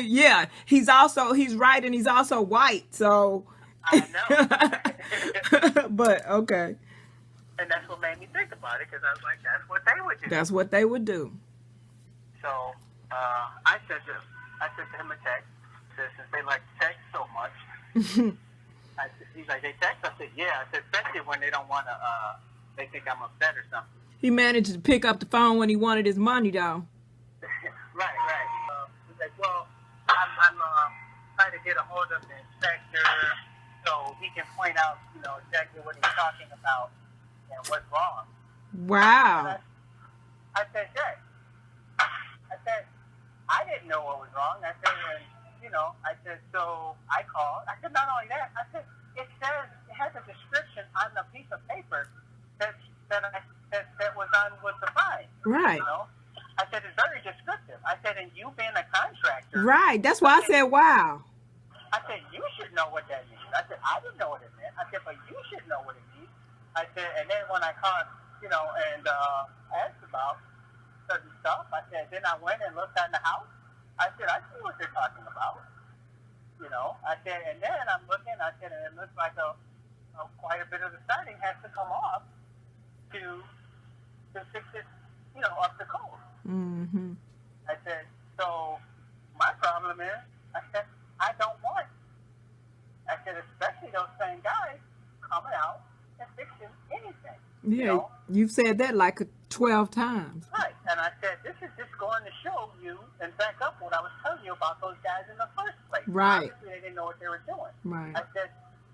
Yeah, he's right, and he's also white. So, I know. but okay, And that's what made me think about it, because I was like, that's what they would do. that's what they would do. So I sent him a text. Since they like text so much, he's like, they text? I said, yeah. I said, especially when they don't want to, they think I'm upset or something. He managed to pick up the phone when he wanted his money, though. Right. He's like, well, I'm trying to get a hold of the inspector so he can point out, exactly what he's talking about and what's wrong. Wow. I said, Jay, I didn't know what was wrong. I said, so I called. I said, not only that, I said, it has a description on the piece of paper that was on with the fine. Right. I said, it's very descriptive. I said, and you being a contractor. Right. That's why I said, wow. I said, you should know what that means. I said, I didn't know what it meant. I said, but you should know what it means. I said, and then when I called, and asked about certain stuff, I said, then I went and looked at the house. I said, I see what they're talking about. I said, and then I'm looking, I said, and it looks like quite a bit of the siding has to come off to fix it, up to code. Mm-hmm. I said, so my problem is, I said, I don't want it. I said, especially those same guys coming out and fixing anything. Yeah, you've said that like 12 times. Right, and I said, this is just going to show you and back up what I was telling you about those guys in the first place. Right. Obviously, they didn't know what they were doing. Right. I said,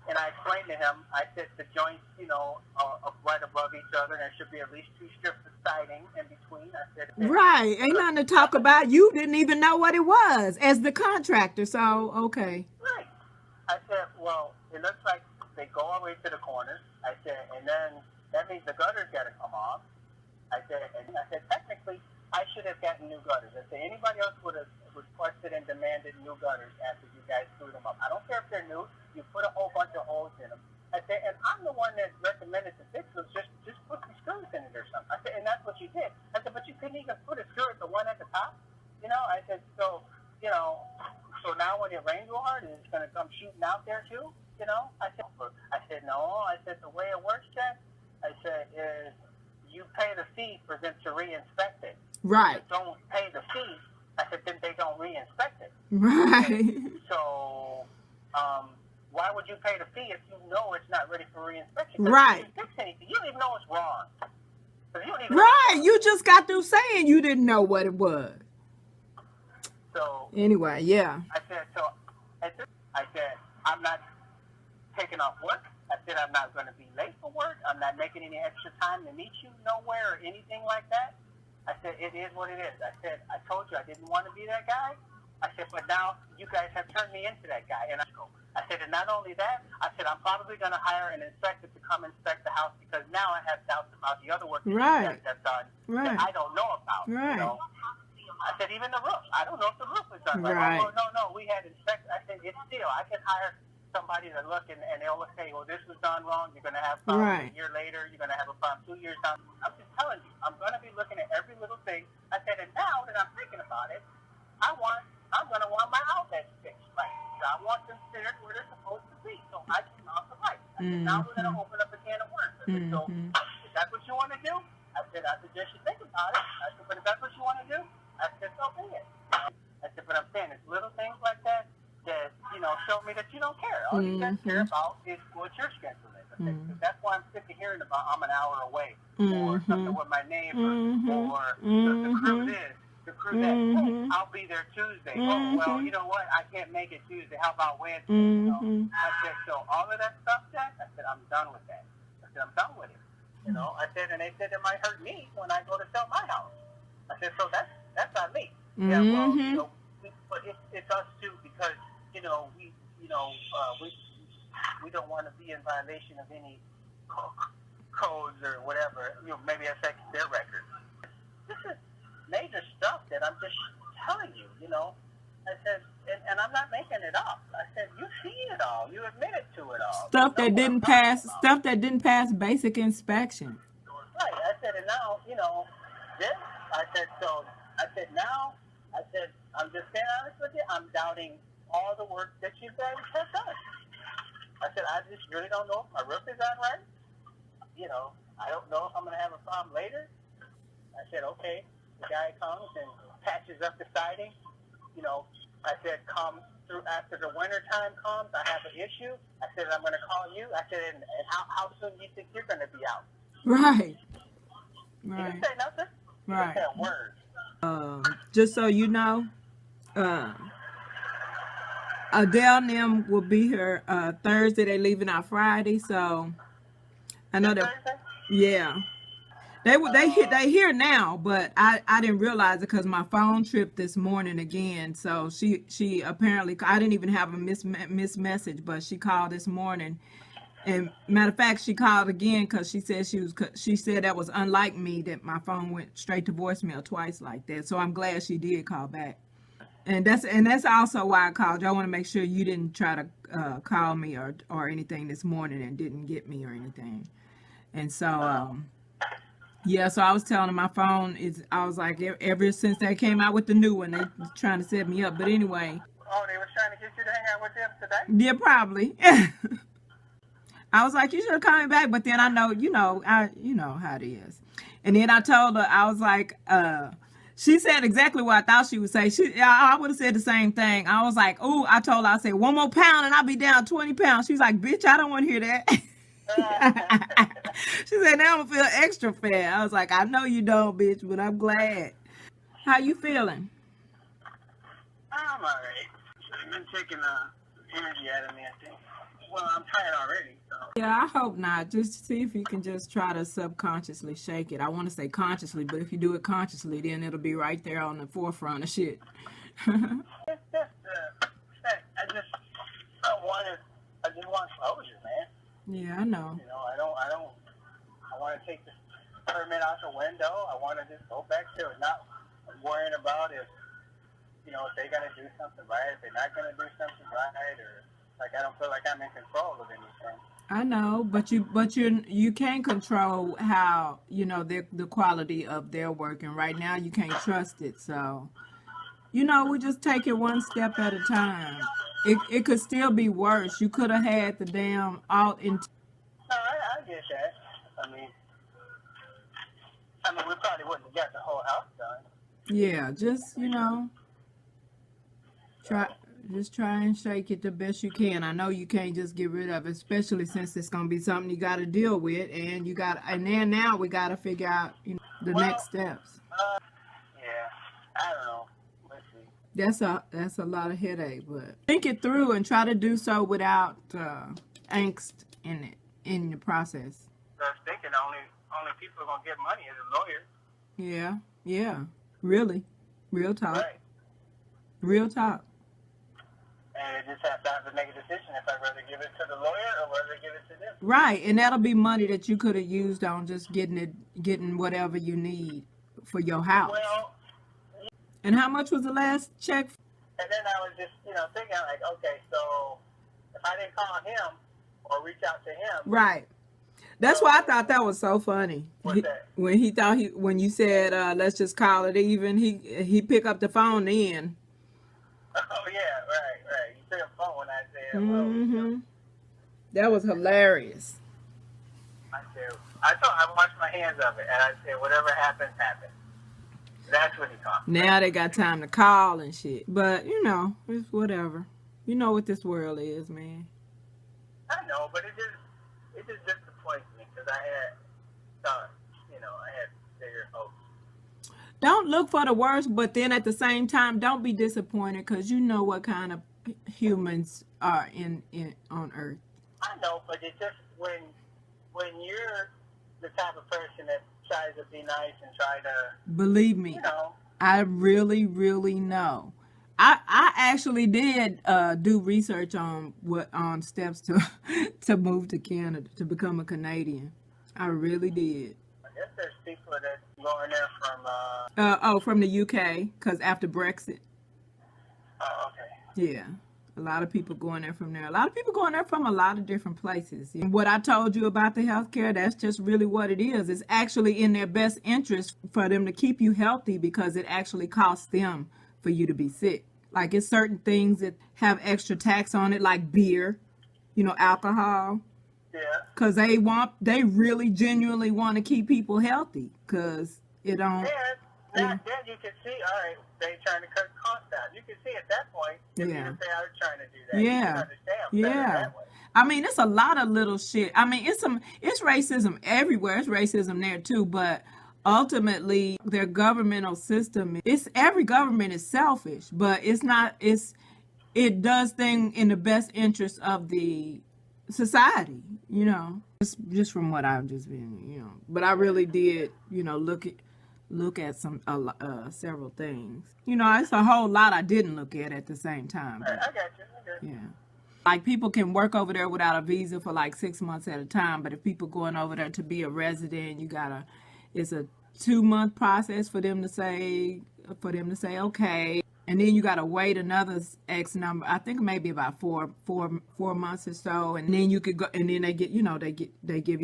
and I explained to him, I said, the joints, are right above each other. There should be at least 2 strips of siding in between. I said, right, ain't nothing to talk about. You didn't even know what it was as the contractor, so okay. Right. I said, well, it looks like they go all the way to the corners. I said, and then that means the gutters got to come off. I said, technically, I should have gotten new gutters. I said, anybody else would have requested and demanded new gutters after you guys screwed them up. I don't care if they're new. You put a whole bunch of holes in them. I said, and I'm the one that recommended to fix them. Just put some screws in it or something. I said, and that's what you did. I said, but you couldn't even put a screw at the one at the top. I said, so now when it rains real hard, it's going to come shooting out there too. I said, no. I said, the way it works, Jack, I said, is you pay the fee for them to re-inspect it. Right. If you don't pay the fee, I said, then they don't re-inspect it. Right. So, why would you pay the fee if you know it's not ready for re-inspection? Right. You didn't fix anything. You don't even know it's wrong. Right. You just got through saying you didn't know what it was. So anyway, yeah. I said, I'm not taking off work. I said, I'm not going to be late for work. I'm not making any extra time to meet you nowhere or anything like that. I said, it is what it is. I said, I told you I didn't want to be that guy. I said, but now you guys have turned me into that guy. And I said, and not only that, I said, I'm probably going to hire an inspector to come inspect the house because now I have doubts about the other work that you guys have done that I don't know about. Right. I said, even the roof. I don't know if the roof was done right. Oh, no, we had inspected. I said, it's still, I can hire somebody to look and they'll say, well, this was done wrong. You're going to have problems a year later. You're going to have a problem 2 years down. I'm just telling you, I'm going to be looking at every little thing. I said, and now that I'm thinking about it, I'm going to want my outlets fixed. Like, I want them centered where they're supposed to be. So I turn off the light. I said, now we're going to open up a can of worms. I said, so is that what you want to do? I said, I suggest you think about it. I said, but if that's what you want to do, I said, so be it. I said, but I'm saying it's little things like that show me that you don't care. All you guys care about is what your schedule is. I said, that's why I'm sick of hearing about I'm an hour away or something with my neighbor or the crew this, the crew that. Hey, I'll be there Tuesday. Oh, well, you know what? I can't make it Tuesday. How about Wednesday? I said, so all of that stuff, Jack, I said, I'm done with that. I said, I'm done with it. I said, and they said it might hurt me when I go to sell my house. I said, so that's not me. Yeah, well, but it's us too because we don't want to be in violation of any codes or whatever. Maybe affects their record. This is major stuff that I'm just telling you. I said, and I'm not making it up. I said, you see it all. You admitted to it all. Stuff that didn't pass basic inspection. Right. I said, and now this. I said, so. I said, now. I said, I'm just being honest with you. I'm doubting all the work that you guys have done. I said, I just really don't know if my roof is on right. You know, I don't know if I'm going to have a problem later. I said, okay. The guy comes and patches up the siding. You know, I said, come through after the winter time comes. I have an issue. I said, I'm going to call you. I said, and how soon do you think you're going to be out? Right. He didn't say nothing. He Right. didn't say a word. Just so you know, Adele and them will be here Thursday. They leaving out Friday, so I know that. Thursday? Yeah, they here now, but I didn't realize it because my phone tripped this morning again. So she apparently, I didn't even have a miss message, but she called this morning. And matter of fact, she called again because she said that was unlike me, that my phone went straight to voicemail twice like that. So I'm glad she did call back. And that's also why I called you. I want to make sure you didn't try to call me or anything this morning and didn't get me or anything. And so yeah, so I was telling her my phone I was like, ever since they came out with the new one, they trying to set me up. But anyway. Oh, they were trying to get you to hang out with them today? Yeah, probably. I was like, you should have called me back, but then I know, you know how it is. And then I told her, I was like, she said exactly what I thought she would say. I would have said the same thing. I was like, ooh, I told her, I said, 1 more pound and I'll be down 20 pounds. She was like, bitch, I don't want to hear that. She said, now I'm gonna feel extra fat. I was like, I know you don't, bitch, but I'm glad. How you feeling? I'm all right. I've been taking energy out of me, I think. Well, I'm tired already, so. Yeah, I hope not. Just see if you can just try to subconsciously shake it. I want to say consciously, but if you do it consciously, then it'll be right there on the forefront of shit. It's just I just want closure, man. Yeah, I know. You know, I want to take this permit out the window. I want to just go back to it, not worrying about if they're going to do something right, if they're not going to do something right, or like I don't feel like I'm in control of anything. I know, but you can't control how, the quality of their work, and right now you can't trust it. So, we just take it one step at a time. It could still be worse. You could have had the damn out in. No, I get that. I mean, we probably wouldn't have got the whole house done. Yeah, just try and shake it the best you can. I know you can't just get rid of it, especially since it's gonna be something you got to deal with, and then now we got to figure out the next steps. Yeah, I don't know. Let's see. That's a lot of headache, but think it through and try to do so without angst in the process. I was thinking only people are gonna get money is a lawyer. Yeah, really, real talk. Right. Real talk. And it just have to make a decision if I'd rather give it to the lawyer or rather give it to them. Right, and that'll be money that you could have used on just getting whatever you need for your house. Well, and how much was the last check? And then I was just, thinking like, okay, so if I didn't call him or reach out to him. Right. That's why I thought that was so funny. What's that? When you said let's just call it even, he picked up the phone then. Oh yeah, right. You took a phone when I said, mm-hmm. That was hilarious. I washed my hands of it, and I said, whatever happens, happens. That's what he talked about. Now they got time to call and shit. But, it's whatever. You know what this world is, man. I know, but it just disappoints me, because I had thought, I had bigger hopes. Don't look for the worst, but then at the same time, don't be disappointed, because you know what kind of humans are on Earth. I know, but it's just when you're the type of person that tries to be nice and try to... Believe me, I really, really know. I actually did do research on steps to move to Canada, to become a Canadian. I really did. I guess there's people that going there from the UK, because after Brexit. Oh, okay. Yeah. A lot of people going there from there. A lot of people going there from a lot of different places. And what I told you about the healthcare, that's just really what it is. It's actually in their best interest for them to keep you healthy, because it actually costs them for you to be sick. Like it's certain things that have extra tax on it, like beer, you know, alcohol. Yeah. Because they really genuinely want to keep people healthy. Because it don't. Then you can see, all right, they trying to cut costs down. You can see at that point if they are trying to do that. You can understand better that way. I mean, it's a lot of little shit. I mean, it's racism everywhere. It's racism there too, but ultimately their governmental system, every government is selfish, but it does things in the best interest of the society, you know. It's just from what I've just been, you know. But I really did, you know, look at several things. You know, it's a whole lot I didn't look at the same time. But, I got you. Yeah. Like people can work over there without a visa for like 6 months at a time, but if people going over there to be a resident, it's a 2-month process for them to say okay, and then you gotta wait another X number. I think maybe about four months or so, and then you could go, and then they give you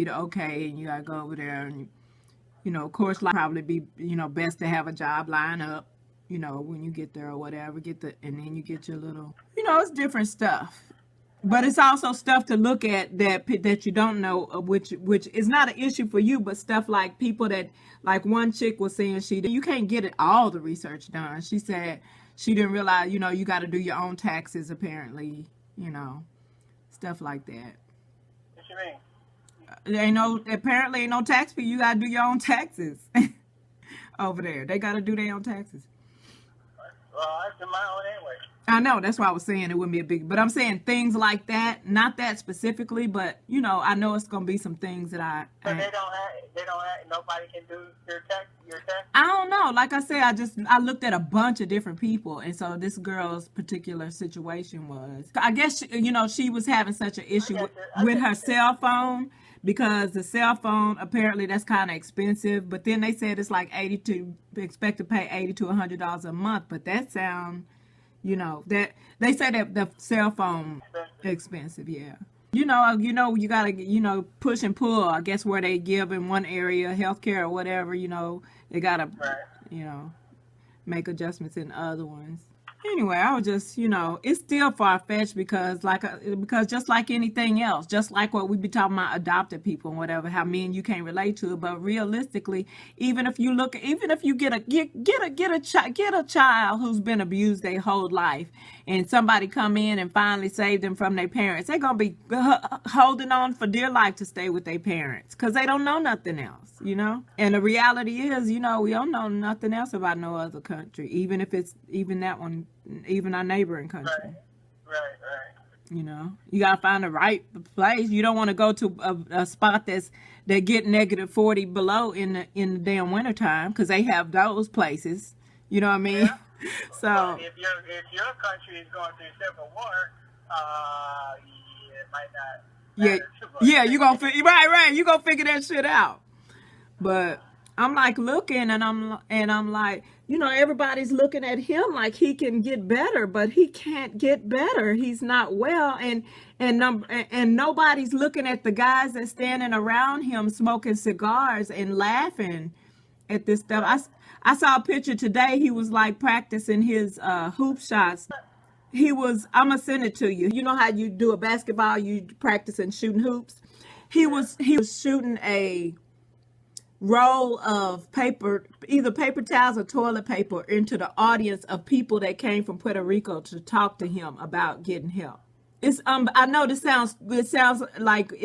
the okay, and you gotta go over there, and you know, of course, like probably be, you know, best to have a job line up, you know, when you get there or whatever, and then you get your little, you know, it's different stuff. But it's also stuff to look at that you don't know, which is not an issue for you, but stuff like people that, like one chick was saying you can't get all the research done. She said she didn't realize, you know, you got to do your own taxes apparently, you know, stuff like that. What you mean? Apparently ain't no tax fee. You got to do your own taxes over there. They got to do their own taxes. Well, I do my own anyway. I know, that's why I was saying it wouldn't be a big, but I'm saying things like that, not that specifically, but you know, I know it's gonna be some things that But they don't have, nobody can do your tax. I don't know. Like I said, I looked at a bunch of different people, and so this girl's particular situation was, I guess, you know, she was having such an issue with her cell phone, because the cell phone, apparently that's kind of expensive, but then they said it's like expect to pay $80 to $100 a month, but that sound, you know, that they say that the cell phone expensive, yeah. You know, you gotta, you know, push and pull. I guess where they give in one area, healthcare or whatever, you know, they gotta, you know, make adjustments in other ones. Anyway, I was just, you know, it's still far-fetched because just like anything else, just like what we be talking about adopted people and whatever, how me and you can't relate to it, but realistically, even if you get a child who's been abused their whole life, and somebody come in and finally save them from their parents, they're gonna be holding on for dear life to stay with their parents because they don't know nothing else, you know. And the reality is, you know, we don't know nothing else about no other country, even if it's that one. Even our neighboring country. Right. You know, you gotta find the right place. You don't want to go to a spot that get -40 below in the damn wintertime, because they have those places. You know what I mean? Yeah. So well, if your country is going through civil war, it might not. Yeah, you gonna right. You gonna figure that shit out. But I'm like looking, and I'm like, you know, everybody's looking at him like he can get better, but he can't get better. He's not well, and nobody's looking at the guys that's standing around him smoking cigars and laughing at this stuff. I saw a picture today. He was like practicing his hoop shots. I'm gonna send it to you. You know how you do a basketball, you practicing shooting hoops. He was shooting a roll of paper, either paper towels or toilet paper, into the audience of people that came from Puerto Rico to talk to him about getting help. It's I know it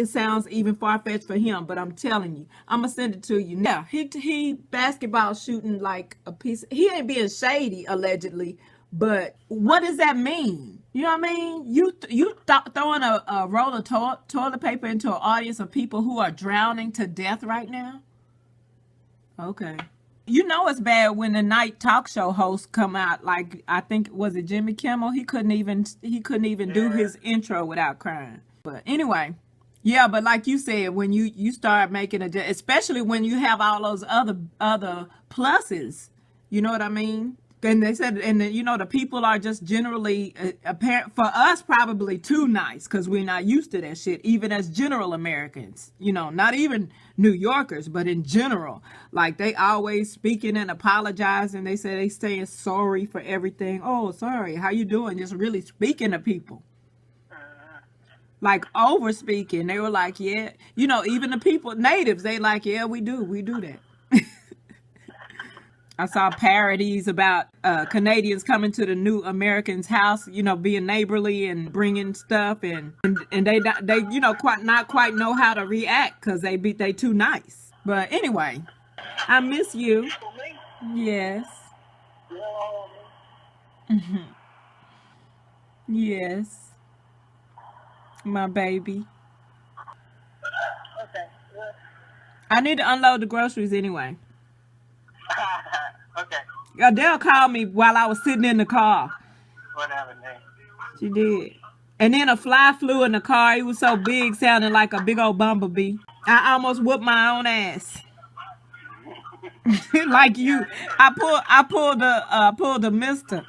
sounds even far-fetched for him, but I'm telling you, I'm gonna send it to you now. He basketball shooting like a piece. He ain't being shady allegedly, but what does that mean? You know what I mean? You throwing a roll of toilet paper into an audience of people who are drowning to death right now? Okay. You know it's bad when the night talk show hosts come out, like I think was it Jimmy Kimmel? He couldn't even do his intro without crying. But anyway, yeah, but like you said, when you start making especially when you have all those other pluses, you know what I mean? And they said, and you know, the people are just generally apparent for us probably too nice because we're not used to that shit. Even as general Americans, you know, not even New Yorkers, but in general, like they always speaking and apologizing. They say they saying sorry for everything. Oh, sorry, how you doing? Just really speaking to people. Like over speaking. They were like, yeah, you know, even the people, natives, they like, yeah, we do that. I saw parodies about Canadians coming to the new Americans' house, you know, being neighborly and bringing stuff, and they you know not quite know how to react because they too nice. But anyway, I miss you. Yes. Yes, my baby. I need to unload the groceries anyway. Okay. Adele called me while I was sitting in the car. What happened there? She did. And then a fly flew in the car. He was so big, sounding like a big old bumblebee. I almost whooped my own ass. Like you. I pulled the mister.